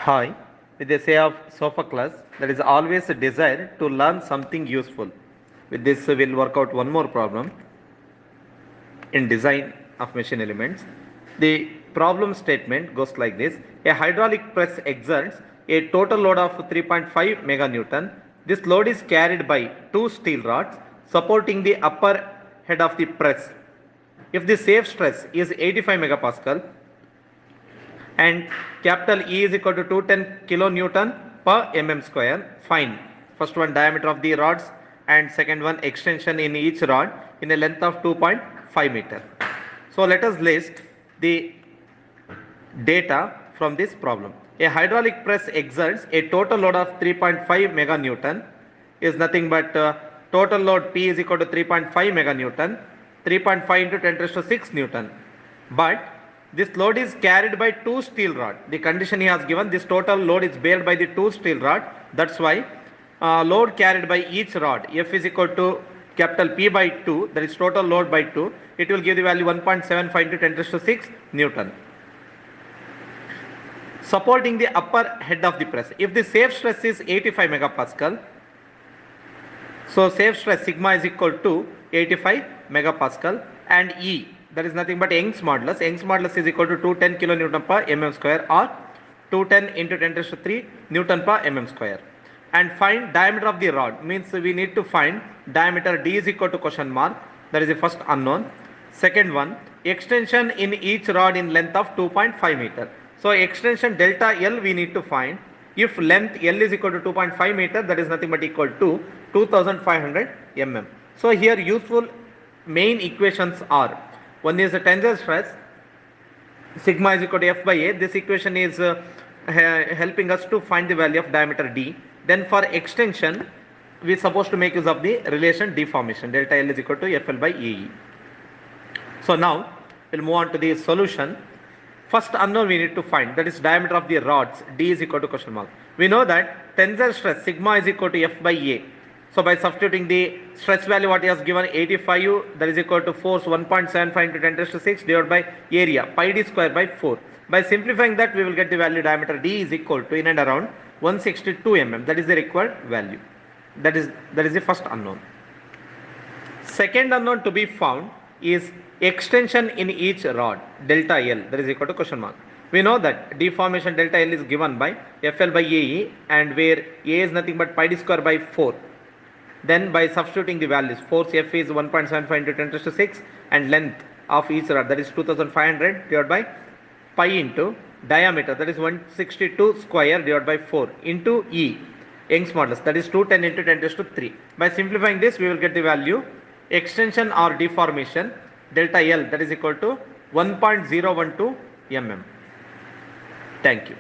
Hi, with the say of Sophocles, there is always a desire to learn something useful. With this, we'll work out one more problem in design of machine elements. The problem statement goes like this. A hydraulic press exerts a total load of 3.5 meganewton. This load is carried by two steel rods supporting the upper head of the press. If the safe stress is 85 megapascal, and capital E is equal to 210 kilonewton per mm square. Find first one diameter of the rods and second one extension in each rod in a length of 2.5 meter. So let us list the data from this problem. A hydraulic press exerts a total load of 3.5 meganewton is nothing but total load P is equal to 3.5 meganewton, 3.5 into 10 raised to 6 newton. But this load is carried by two steel rod. The condition he has given, this total load is bared by the two steel rod. That's why load carried by each rod F is equal to capital P by 2, that is total load by 2. It will give the value 1.75 into 10 raised to 6 newton. Supporting the upper head of the press. If the safe stress is 85 megapascal, so safe stress sigma is equal to 85 megapascal, and E, that is nothing but Young's modulus. Young's modulus is equal to 210 kilonewton per mm square, or 210 into 10 raised to 3 newton per mm square. And find diameter of the rod, means we need to find diameter. D is equal to question mark, that is the first unknown. Second one, extension in each rod in length of 2.5 meter. So extension delta L we need to find. If length L is equal to 2.5 meter, that is nothing but equal to 2500 mm. So here useful main equations are, one is the tensile stress, sigma is equal to F by A. This equation is helping us to find the value of diameter D. Then for extension, we are supposed to make use of the relation deformation, delta L is equal to FL by AE. So now we'll move on to the solution. First unknown we need to find, that is diameter of the rods. D is equal to question mark. We know that tensile stress sigma is equal to F by A. So by substituting the stress value what he has given 85, that is equal to force 1.75 into 10 raised to 6 divided by area pi d square by 4. By simplifying that, we will get the value diameter D is equal to in and around 162 mm. That is the required value. That is the first unknown. Second unknown to be found is extension in each rod, delta L, that is equal to question mark. We know that deformation delta L is given by FL by AE, and where A is nothing but pi d square by 4. Then by substituting the values, force F is 1.75 into 10 raised to 6, and length of each rod, that is 2500 divided by pi into diameter, that is 162 square divided by 4 into E, Young's modulus, that is 210 into 10 raised to 3. By simplifying this, we will get the value extension or deformation delta L, that is equal to 1.012 mm. Thank you.